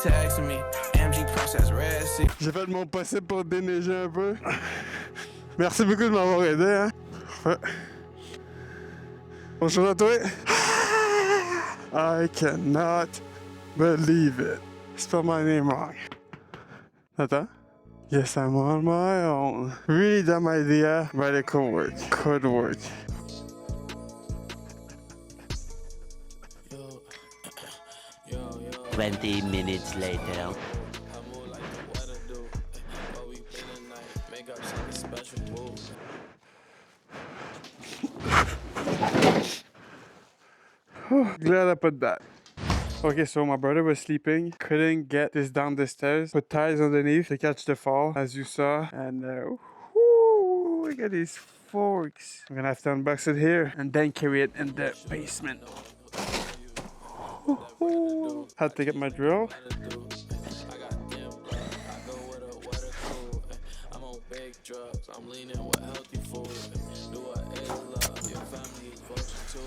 texting me. MG process red sea. J'ai fait de mon possible pour déneiger un peu. Merci beaucoup de m'avoir aidé, hein. Parfait. Bonjour à toi. I cannot believe it. Spell my name wrong. Attends. Yes, I'm on my own. Really dumb idea, but it could work. Could work. 20 minutes later. Glad I put that. Okay, so my brother was sleeping, couldn't get this down the stairs, put ties underneath to catch the fall, as you saw, and look at these forks. I'm gonna have to unbox it here and then carry it in the basement. Had to get my drill. I'm leaning with healthy food. Do what is love. Your family is vulture too.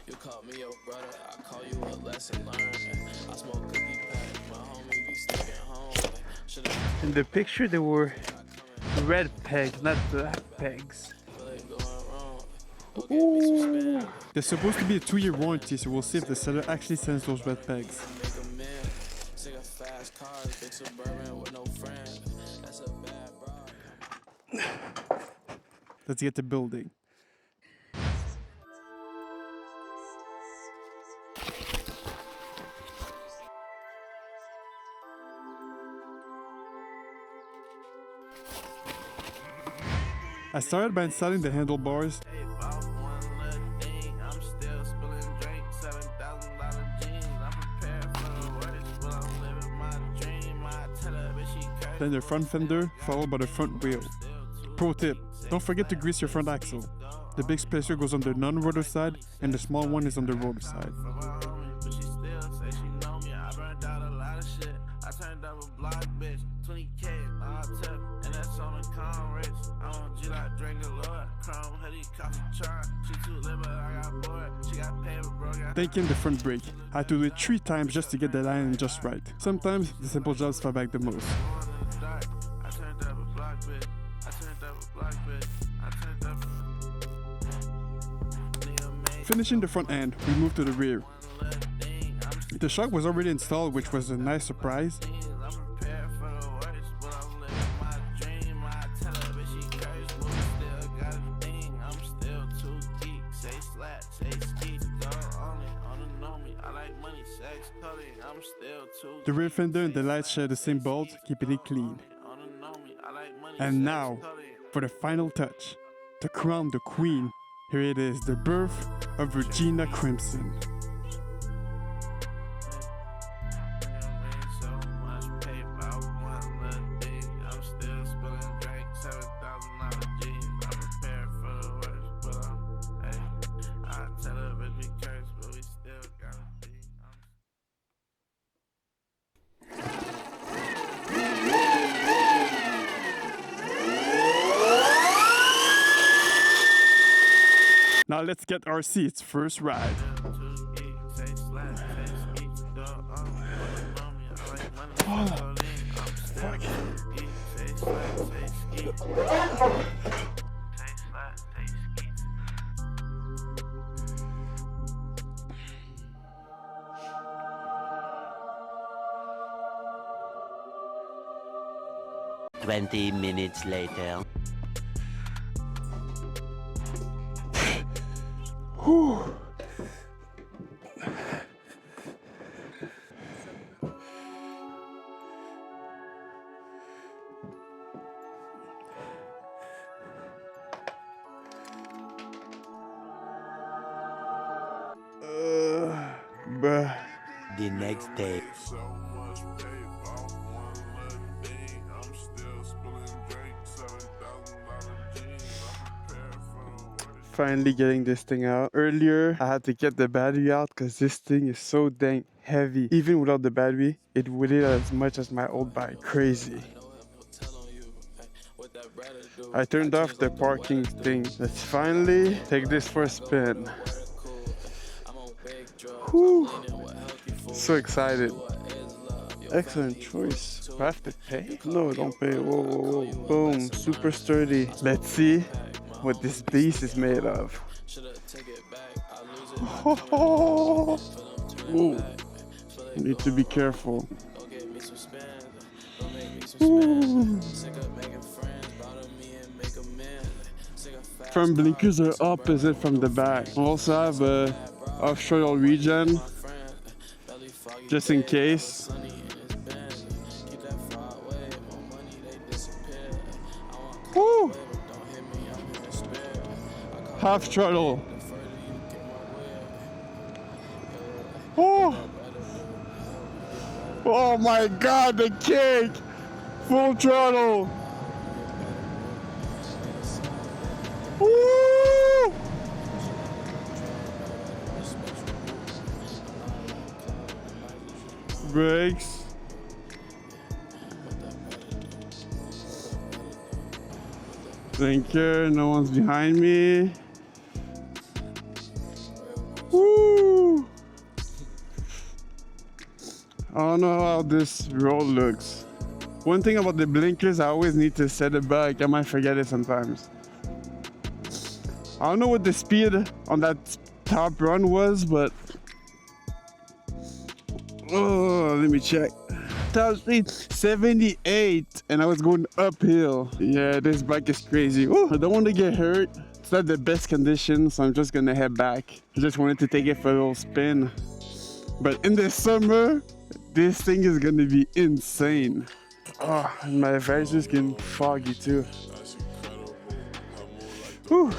You call me your brother, I call you a lesson learned. I smoke cookie pack, my homie be sticking home. In the picture there were red pegs, not black pegs. Ooh. There's supposed to be a 2-year warranty, so we'll see if the seller actually sends those red pegs. Let's get to building. I started by installing the handlebars. Then the front fender, followed by the front wheel. Pro tip, don't forget to grease your front axle. The big spacer goes on the non-rotor side and the small one is on the rotor side. Taking the front brake. I had to do it 3 times just to get the line just right. Sometimes the simple jobs fall back the most. Finishing the front end, we moved to the rear. The shock was already installed, which was a nice surprise. The rear fender and the lights share the same bolt, keeping it clean. And now, for the final touch, to crown the queen, here it is, the birth of Regina Crimson. Now let's get our seats, first ride. Oh, fuck. Twenty minutes later. Whew. The next day. Finally getting this thing out. Earlier, I had to get the battery out because this thing is so dang heavy. Even without the battery, it weighed as much as my old bike. Crazy. I turned off the parking thing. Let's finally take this for a spin. Whew. So excited. Excellent choice. Do I have to pay? No, don't pay. Whoa, whoa, whoa. Boom. Super sturdy. Let's see what this beast is made of. Oh, ooh. Need to be careful. Ooh. Front blinkers are opposite from the back. I also have a off-shoulder regen, just in case. Woo! Half throttle. Oh! Oh my God, the kick! Full throttle. Woo! Brakes. Blinker, no one's behind me. Woo! I don't know how this road looks. One thing about the blinkers, I always need to set it back. I might forget it sometimes. I don't know what the speed on that top run was, but oh, let me check. Top speed 78, and I was going uphill. Yeah, this bike is crazy. Ooh, I don't want to get hurt. It's not the best condition, so I'm just gonna head back. I just wanted to take it for a little spin. But in the summer, this thing is gonna be insane. Oh, and my visor's getting foggy too. Whew.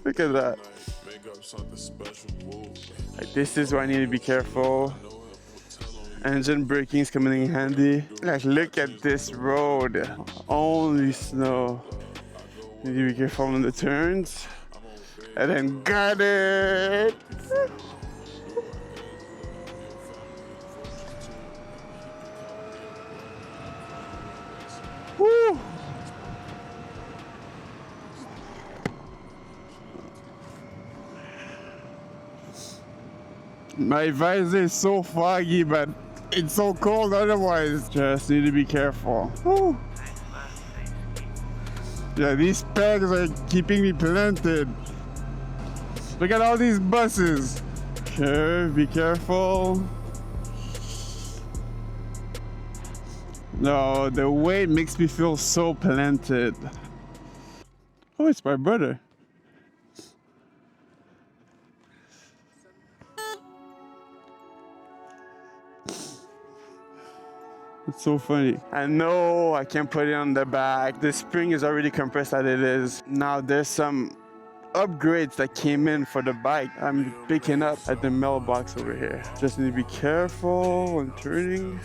Look at that. Like, this is where I need to be careful. Engine braking is coming in handy. Like, look at this road. Only snow. Need to be careful on the turns. And then got it. Woo! My visor is so foggy, but it's so cold otherwise. Just need to be careful. Woo. Yeah, these pegs are keeping me planted. Look at all these buses. Okay, be careful. No, the weight makes me feel so planted. Oh, it's my brother. It's so funny. I know I can't put it on the back. The spring is already compressed as it is. Now there's some upgrades that came in for the bike I'm picking up at the mailbox over here. Just need to be careful when turning.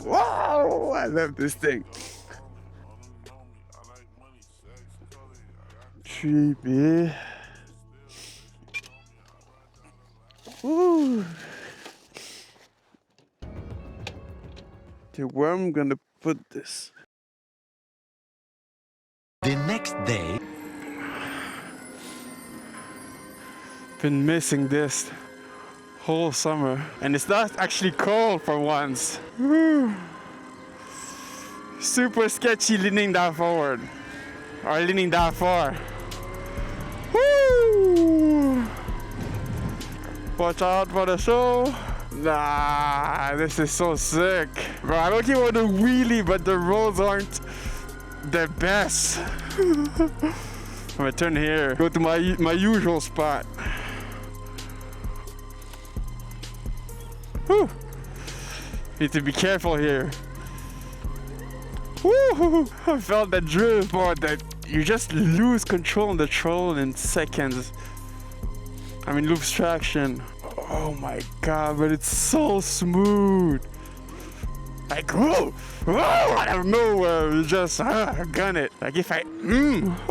Wow, I love this thing. Creepy. Woo. Okay, where I'm gonna put this? The next day. Been missing this whole summer, and it's not actually cold for once. Woo. Super sketchy leaning down forward, or leaning down far. Woo! Watch out for the show. Nah, this is so sick. Bro, I don't care about the wheelie, but the roads aren't the best. I'm gonna turn here, go to my usual spot. Whew. Need to be careful here. Woo! I felt that drift, but that you just lose control on the throttle in seconds. I mean, lose traction. Oh my God, but it's so smooth. Like, whoa, whoa, out of nowhere, you just gun it. Like if I,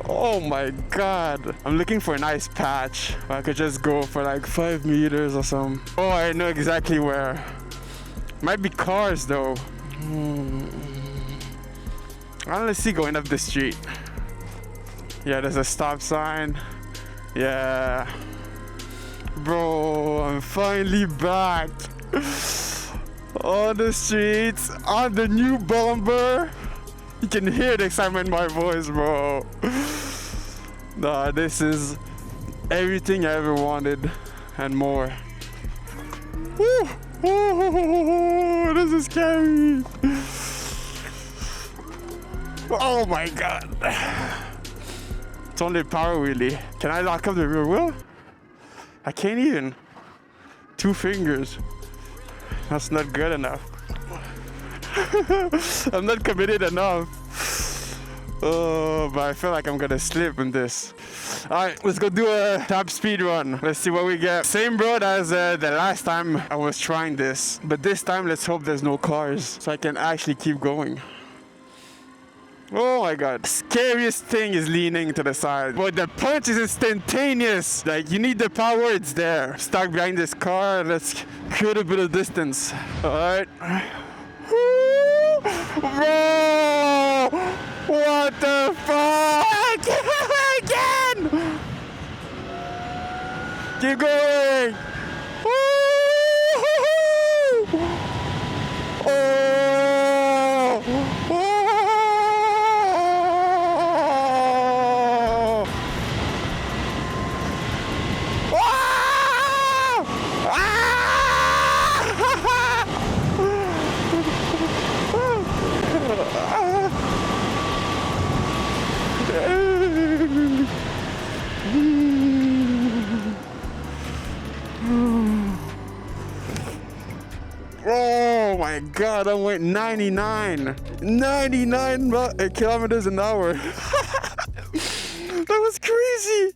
oh my God. I'm looking for a nice patch where I could just go for like 5 meters or something. Oh, I know exactly where. Might be cars though. Honestly, going up the street. Yeah, there's a stop sign. Yeah. Bro, I'm finally back. On the streets, on the new bomber. You can hear the excitement in my voice, bro. Nah, this is everything I ever wanted and more. Woo! Oh, this is scary. Oh my god. It's only power wheelie. Can I lock up the rear wheel? I can't even. 2 fingers. That's not good enough. I'm not committed enough. Oh, but I feel like I'm gonna slip in this. Alright, let's go do a top speed run. Let's see what we get. Same road as the last time I was trying this. But this time, let's hope there's no cars so I can actually keep going. Oh my god. Scariest thing is leaning to the side. But the punch is instantaneous. Like, you need the power, it's there. Stuck behind this car, let's create a bit of distance. Alright. Bro! What the fuck? Again! Keep going! Oh! Oh my god, I went 99 kilometers an hour. That was crazy.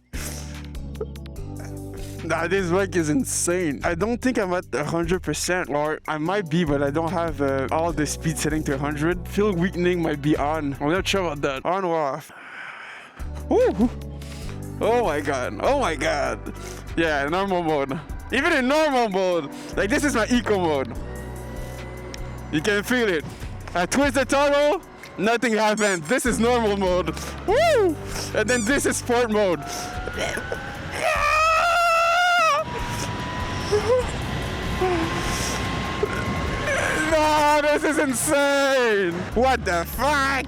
Nah, this bike is insane. I don't think I'm at 100%, or I might be, but I don't have all the speed setting to 100. Fuel weakening might be on. I'm not sure about that. On or off. Woo! Oh my god. Oh my god. Yeah, normal mode. Even in normal mode, like this is my eco mode. You can feel it. I twist the toggle, nothing happens. This is normal mode. Woo! And then this is sport mode. No, this is insane. What the fuck?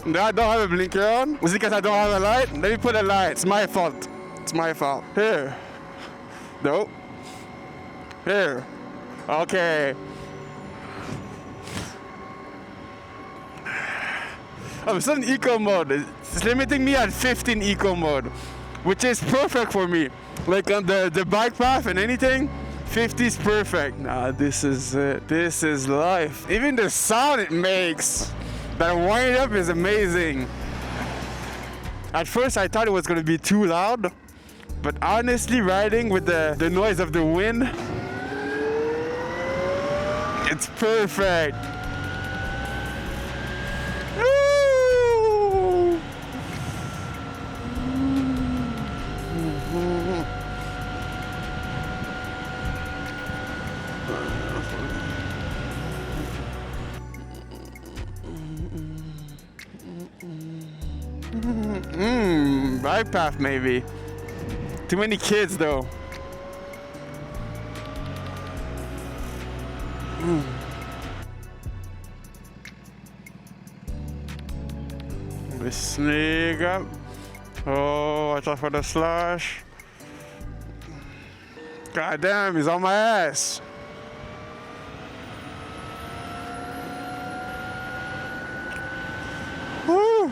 No, I don't have a blinker on. Was it because I don't have a light? Let me put a light. It's my fault. It's my fault. Here. Nope. Here. Okay. I'm still in eco mode. It's limiting me at 15 eco mode, which is perfect for me. Like on the bike path and anything, 50 is perfect. Nah, this is it. This is life. Even the sound it makes, that wind up is amazing. At first I thought it was gonna be too loud, but honestly, riding with the noise of the wind, it's perfect. Woo! Bike path maybe. Too many kids though. We sneak up. Oh, watch out for the slash. God damn, he's on my ass. Woo.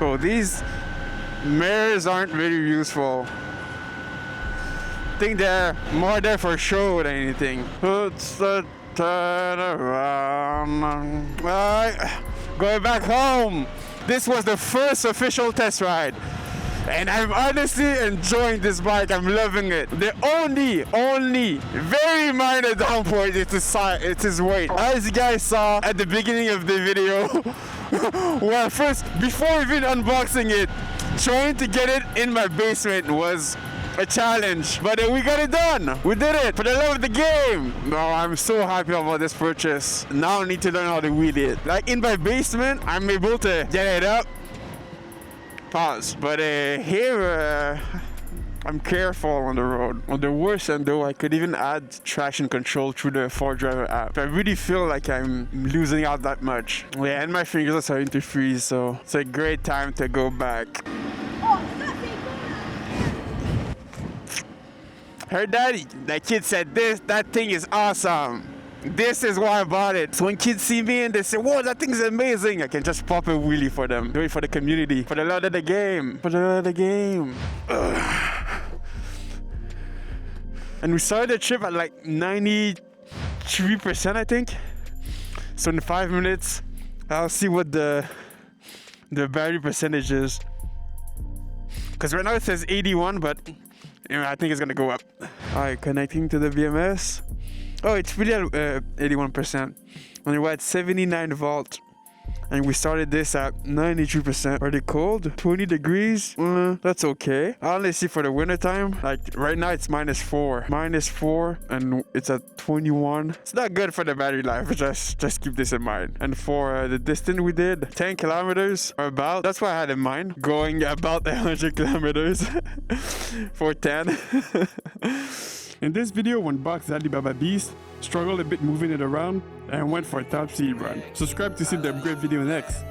Oh, these mirrors aren't very useful. I think they're more there for show than anything. Puts the turn around. Alright, going back home. This was the first official test ride, and I'm honestly enjoying this bike. I'm loving it. The only very minor downpour is it's his weight. As you guys saw at the beginning of the video, before even unboxing it, trying to get it in my basement was a challenge, but we got it done. We did it for the love of the game. No, I'm so happy about this purchase. Now I need to learn how to wheelie it. Like in my basement, I'm able to get it up. Pause. But here, I'm careful on the road. On the worst end though, I could even add traction control through the Fardriver app. I really feel like I'm losing out that much. Yeah, and my fingers are starting to freeze, so it's a great time to go back. Her daddy, that kid said that thing is awesome. This is why I bought it. So when kids see me and they say, whoa, that thing's amazing, I can just pop a wheelie for them. Do it for the community, for the love of the game, for the love of the game. Ugh. And we started the trip at like 93%, I think. So in 5 minutes, I'll see what the battery percentage is. Because right now it says 81, but I think it's gonna go up. All right, connecting to the BMS. Oh, it's really at 81%. And we're at 79 volts. And we started this at 93%. Are they cold? 20 degrees? That's okay. I only see for the winter time. Like right now it's -4. -4 and it's at 21. It's not good for the battery life. Just keep this in mind. And for the distance we did, 10 kilometers or about. That's what I had in mind. Going about 100 kilometers for 10. In this video, one box Alibaba Beast struggled a bit moving it around and went for a top speed run. Subscribe to see the upgrade video next.